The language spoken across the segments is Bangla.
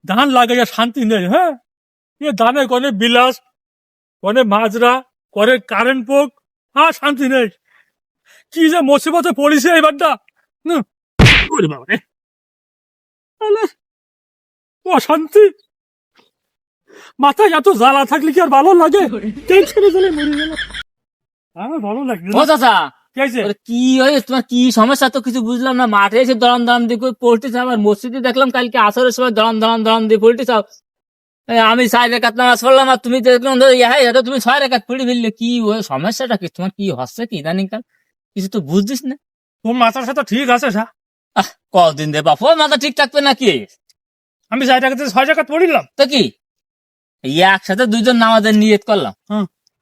ধান লাগাইয়া শান্তি নেই। হ্যাঁ, এ ধানে কনে বিলাস, কনে মাজরা, করে কারেন্ট পোক, আর শান্তি নেই। কি যে মুসিবতে পড়িছে এবারটা। ওরে বাবা রে, আলে, অশান্তি। মাথায় এত জ্বালা থাকলে কি আর ভালো লাগে? টেনশনে চলে মরে গেল। আমার ভালো লাগবে ও চাচা, কি হয়েছে? কি হয়েছে তোমার? কি সমস্যা তো কিছু বুঝলাম না। মাঠে এসে দড়ান দড়ান দিয়ে পোল্ট্রি চাও, আর মসজিদে দেখলাম কালকে আসরের সময় দড়ান দিয়ে পোল্ট্রি চাও। আমি 4 রাকাত নামাজ পড়লাম, আর তুমি দেখলাম তুমি 6 রাকাত পড়ে ফেললে। কি সমস্যাটা কি তোমার? কি হচ্ছে কি ইদানিং কাল? কিছু তো বুঝছিস না। তোর মাথার সাথে ঠিক আছে সা? কদিন দে বাপ, মাথা ঠিক থাকবে নাকি? আমি 4 টাকাতে 6 টাকা পড়িলাম তো কি একসাথে 2জন নামাজের নিয়ত করলাম।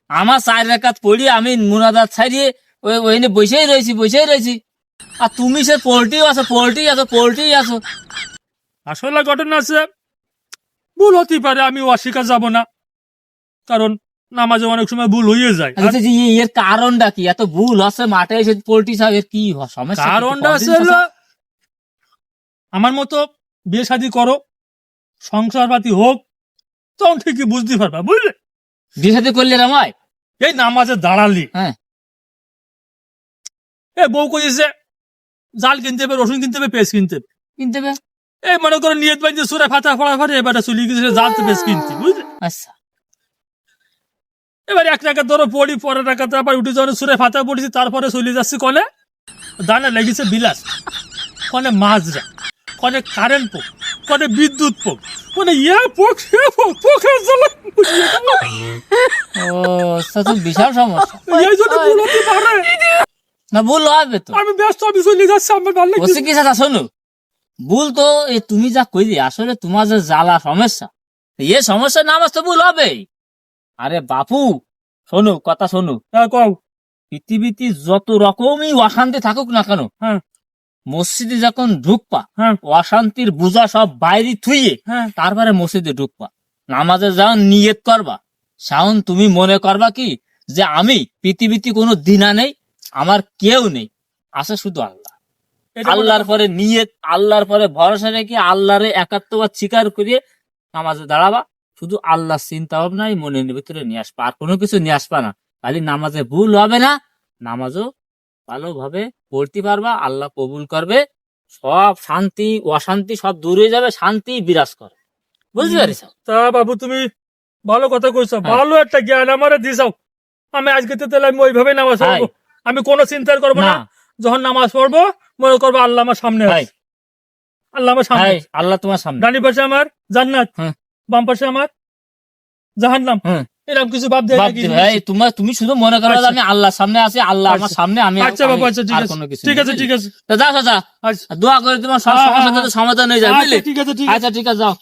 আমার 4 রাকাত পড়ি আমি মুনাজাত ছাড়িয়ে ওইখানে বসেই রয়েছি। আর তুমি সে পোল্ট্রি আছো। আসলে ঘটনা আছে, ভুল হতে পারে, আমি অস্বীকার যাব না, কারণ নামাজে অনেক সময় ভুল হয়ে যায়। আচ্ছা, এর কারণটা কি? এত ভুল আছে মাঠে এসে পোল্ট্রি চাও, এর কি সমস্যা? কারণটা আছে, আমার মতো বিয়ে শাদী করো, সংসার পাতি হোক, তখন ঠিকই বুঝতে পারবা, বুঝলে? বিয়ে শাদী করলে রামায় এই নামাজে দাঁড়ালি, হ্যাঁ, এ বউ কইছে জাল কিনতে হবে, রসুন কিনতে হবে, পেঁয়াজ কিনতে হবে। কিনতে হবে। এই মনে করো নিয়ত বাঁধছে সুরে ফাটা ফড়াফড়ি, এবারে চলি গেছে জাল পেঁয়াজ কিনতে, বুঝলে? আচ্ছা, এবার 1 টাকা ধরো পড়ি, পরের টাকাতে আবার উঠে যাওয়ার সুরে ফাটা পড়েছি, তারপরে চলে যাচ্ছি কনে দানে লেগেছে বিলাস, কনে মাজরা, কনে কারেন্ট পোক, কনে বিদ্যুৎ পোক, কনে পোক সে পোক, পোকের জ্বালা বুঝিয়ে গেল। ও তো বিশাল সমস্যা। এই জন্য ভুল হতে পারে। না, ভুল হবে তো। আমি ব্যস্ত, আমি চলে যাচ্ছি, আমার ভালো বলছি কি চাচা, শোনো, ভুল তো তুমি যা কইলি, আসলে তোমার যে জ্বালা সমস্যা, এ সমস্যা নামাজ তো ভুল হবেই। আরে বাপু, শোনো কথা শোনো, কও। পৃথিবীতে যত রকমই অশান্তি থাকুক না কেন, হ্যাঁ, মসজিদে যখন ঢুকপা, হ্যাঁ, অশান্তির বোঝা সব বাইরে থুইয়ে হ্যাঁ, তারপরে মসজিদে ঢুকবা, নামাজে যখন নিয়ত করবা, শাওন তুমি মনে করবা কি যে আমি পৃথিবীতে কোনো দিনা নেই, আমার কেউ নেই, আছে শুধু আল্লাহ। আল্লাহর পরে নিয়ত, আল্লাহর পরে ভরসা রেখে আল্লাহরে একাত্মবাদ স্বীকার করিয়ে নামাজে দাঁড়াবা। শুধু আল্লাহ চিন্তা ভাবনাই মনের ভিতরে নিয়ে আসবা, আর কোনো কিছু নিয়ে আসবা না। খালি নামাজে ভুল হবে না, নামাজও ভালোভাবে পড়তে পারবা, আল্লাহ কবুল করবে, সব শান্তি অশান্তি সব দূর হয়ে যাবে, শান্তি বিরাজ করে। বুঝতে পারিস? তা বাবু তুমি ভালো কথা কইছো, ভালো একটা জ্ঞান আমারে দিছাও। আমি আজকে তো তাহলে আমি ওইভাবে নামাজ পড়বো, আমি কোনো চিন্তা করবো না। যখন নামাজ পড়বো মনে করবো আল্লাহ আমার সামনে আছে, আল্লাহ আমার সামনে, আল্লাহ তোমার সামনে, ডানি পাশে আমার জান্নাত, বাম পাশে আমার জাহান্নাম, এরকম কিছু ভাব দেয়। তুমি শুধু মনে করো আমি আল্লাহর সামনে আছি, আল্লাহ আমার সামনে, আমি। আচ্ছা বাবু, আচ্ছা ঠিক আছে, ঠিক আছে, ঠিক আছে, যাও চাচা, দোয়া করে তোমার সব সমস্যা সমাধান হয়ে যাবে, বুঝলি? ঠিক আছে, ঠিক আছে, আচ্ছা ঠিক আছে, যাও।